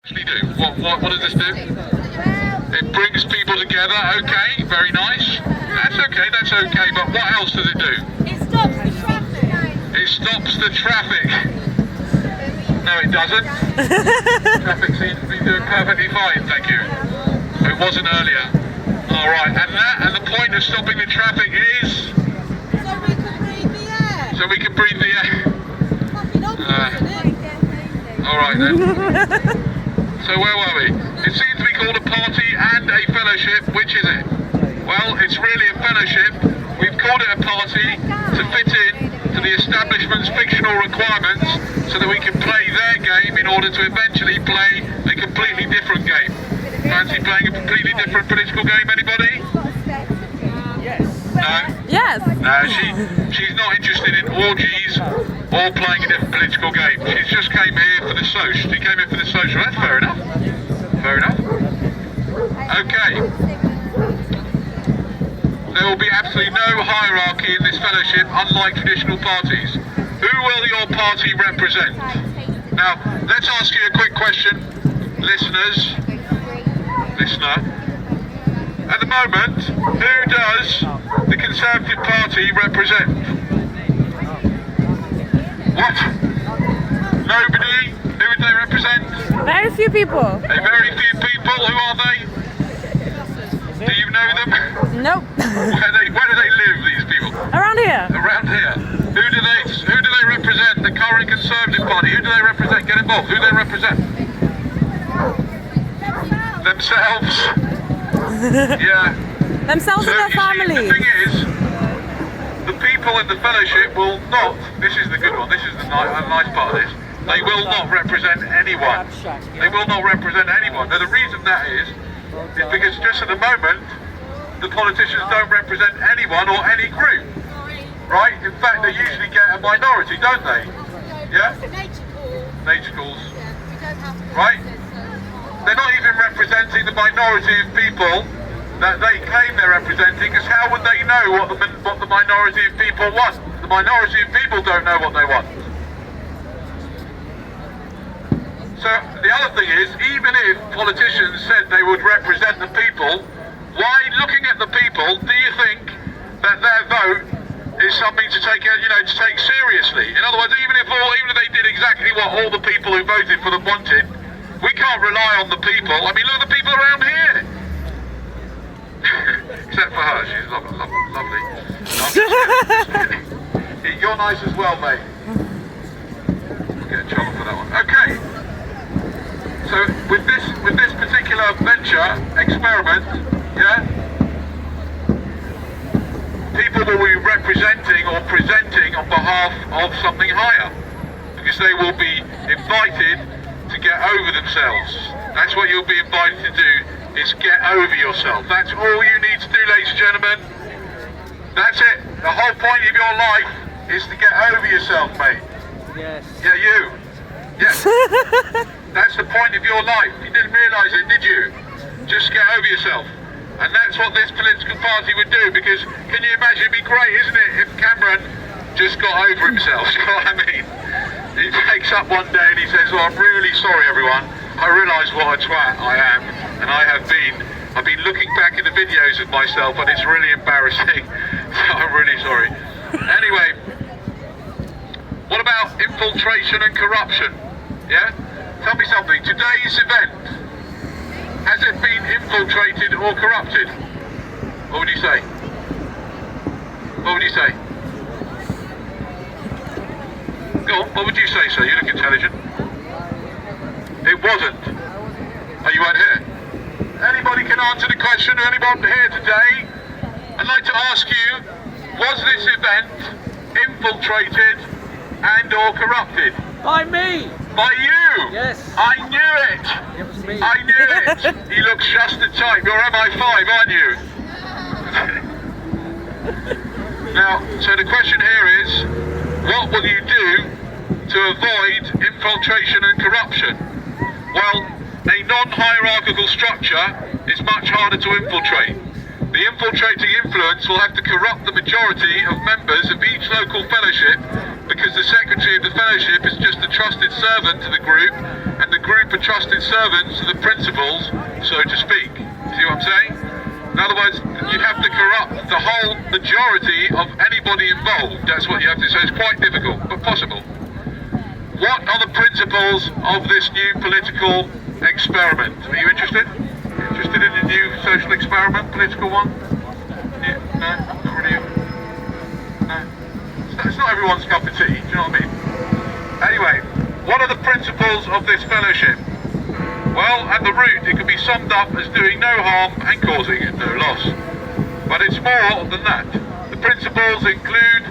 Do? What does this do? It brings people together. Okay, very nice. That's okay. But what else does it do? It stops the traffic. It stops the traffic. No, it doesn't. Traffic seems to be doing perfectly fine, thank you. It wasn't earlier. All right, and the point of stopping the traffic is So we can breathe the air. so we can breathe the air. Fucking obvious, isn't it? All right then. So where were we? It seems to be called a party and a fellowship. Which is it? Well, it's really a fellowship. We've called it a party to fit in to the establishment's fictional requirements so that we can play their game in order to eventually play a completely different game. Fancy playing a completely different political game, anybody? No? Yes. No, she's not interested in orgies or playing a different political game. She's just came here for the social. She came here for the social. That's fair enough. Fair enough. Okay. There will be absolutely no hierarchy in this fellowship, unlike traditional parties. Who will your party represent? Now, let's ask you a quick question, listeners. Listener. At the moment, who does the Conservative Party represent? What? Nobody? Who would they represent? Very few people. A very few people. Who are they? Do you know them? Nope. Where do they live, these people? Around here. Around here. Who do they represent? The current Conservative Party. Who do they represent? Get involved. Who do they represent? Themselves. Yeah. Themselves and their you see, families. the thing is, the people in the fellowship will not, this is the good one, this is the nice part of this, they will not represent anyone. They will not represent anyone. Now the reason that is because just at the moment, the politicians don't represent anyone or any group. Right? In fact, they usually get a minority, don't they? Yeah? Nature calls. Right? They're not even representing the minority of people that they claim they're representing, because how would they know what the minority of people want? The minority of people don't know what they want. So the other thing is, even if politicians said they would represent the people, why, looking at the people, do you think that their vote is something to take, to take seriously? In other words, even if they did exactly what all the people who voted for them wanted, we can't rely on the people. I mean, look at the people around here. Except for her, she's lovely. You're nice as well, mate. I'll get in trouble for that one. Okay. So with this particular venture, experiment, yeah, people will be representing or presenting on behalf of something higher, because they will be invited to get over themselves. That's what you'll be invited to do, is get over yourself. That's all you need to do, ladies and gentlemen. That's it. The whole point of your life is to get over yourself, mate. Yes. Yeah, you. Yes. That's the point of your life. You didn't realise it, did you? Just get over yourself. And that's what this political party would do, because can you imagine, it'd be great, isn't it, if Cameron just got over himself, you know what I mean? He wakes up one day and he says, "Oh, I'm really sorry everyone, I realise what a twat I am, and I've been looking back at the videos of myself and it's really embarrassing, so I'm really sorry." Anyway, what about infiltration and corruption? Yeah? Tell me something, today's event, has it been infiltrated or corrupted? What would you say? What would you say? Go on, what would you say, sir? You look intelligent. It wasn't. Oh, you weren't here? Anybody can answer the question, anyone here today? I'd like to ask you, was this event infiltrated and or corrupted? By me! By you! Yes. I knew it! It was me. I knew it! You look just the type. You're MI5, aren't you? Now, so the question here is, what will you do to avoid infiltration and corruption? Well, a non-hierarchical structure is much harder to infiltrate. The infiltrating influence will have to corrupt the majority of members of each local fellowship, because the secretary of the fellowship is just a trusted servant to the group, and the group of trusted servants of the principals, so to speak. See what I'm saying? In other words, you'd have to corrupt the whole majority of anybody involved. That's what you have to say. It's quite difficult, but possible. What are the principles of this new political experiment? Are you interested? Interested in the new social experiment, political one? Yeah, no, not really. No. It's not everyone's cup of tea, do you know what I mean? Anyway, what are the principles of this fellowship? Well, at the root, it can be summed up as doing no harm and causing no loss. But it's more than that. The principles include,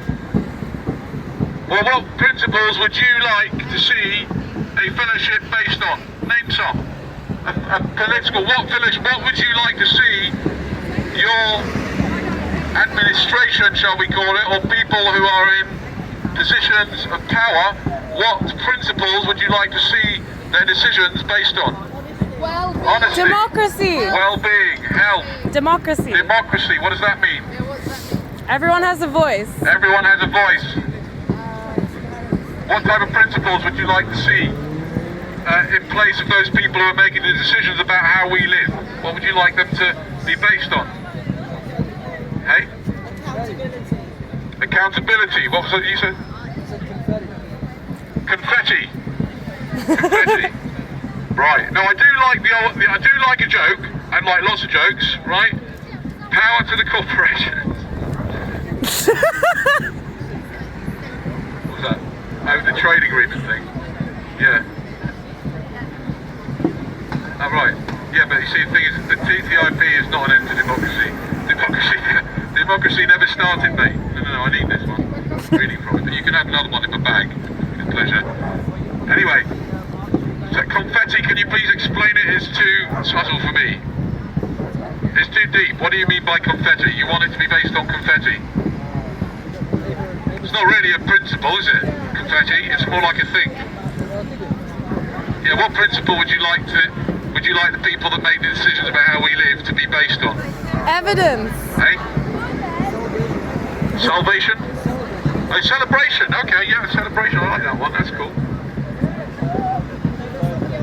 well, what principles would you like to see a fellowship based on? Name some. A political, what would you like to see your administration, shall we call it, or people who are in positions of power, what principles would you like to see their decisions based on? Well, Honesty, Democracy. well-being, health, Democracy. democracy. What does that mean? Everyone has a voice. Everyone has a voice. What type of principles would you like to see in place of those people who are making the decisions about how we live? What would you like them to be based on? Hey? Accountability. What was it you said? Confetti. Confetti. Right. Now I do like a joke, and like lots of jokes, right? Power to the corporations. What was that? Oh, the trade agreement thing. Yeah. Oh, right. Yeah, but you see, the thing is, the TTIP is not an end to democracy. Democracy never started, mate. No, I need this one. I'm reading from it, but you can have another one in my bag. With pleasure. Anyway, so confetti, can you please explain it? It's too subtle for me. It's too deep. What do you mean by confetti? You want it to be based on confetti? It's not really a principle, is it? Confetti, it's more like a thing. Yeah, what principle would you like the people that make the decisions about how we live to be based on? Evidence. Hey? Salvation? Oh, celebration. Okay, yeah, celebration. I like that one. That's cool.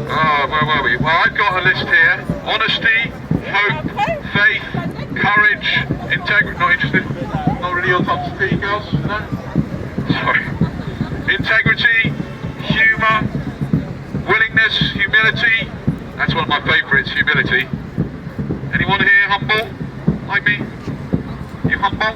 Oh, where were we? Well, I've got a list here. Honesty, hope, faith, courage, integrity. Not interested? Not really your top tea, girls? No? Sorry. Integrity, humour, willingness, humility. That's one of my favourites, humility. Anyone here humble? Like me? You humble?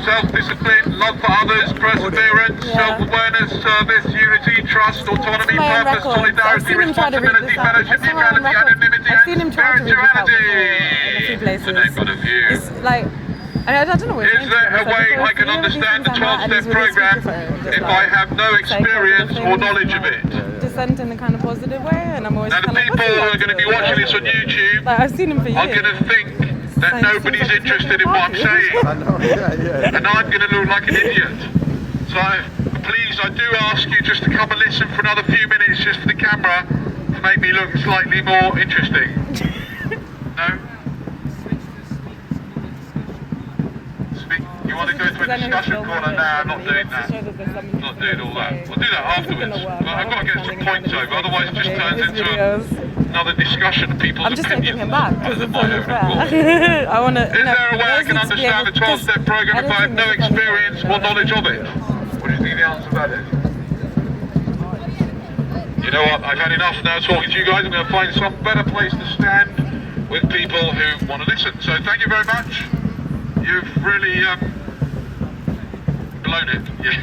Self-discipline, love for others, perseverance, self-awareness, service, unity, trust, autonomy, My own purpose, records. I've solidarity, seen him try to read responsibility, this out. fellowship, That's my own neutrality, records. anonymity, I've seen him and try to read this out spirituality. in a few places. To name but a few. It's like, I don't know what Is there a way I can understand the 12-step program if I have no experience or knowledge of it? Dissent in a kind of positive way, and I'm always Now the kind of people like, who are going to be watching this on YouTube Like, I've seen him for years. are going to think that nobody's interested in what I'm saying. I know, yeah. And I'm going to look like an idiot. So please, I do ask you just to come and listen for another few minutes just for the camera to make me look slightly more interesting. No? You want to go to a discussion corner now? I'm not doing that. Not doing all that. We'll do that afterwards. But I've got to get some points over, otherwise it just turns into another discussion of people's I'm just taking opinions. him back because rather it's than my only own fair. accord. I want to. Is there a way I can understand the 12-step program if I have no experience or knowledge of it? What do you think the answer to that is? You know what, I've had enough now talking to you guys. I'm going to find some better place to stand with people who want to listen. So thank you very much. You've really blown it. Yeah.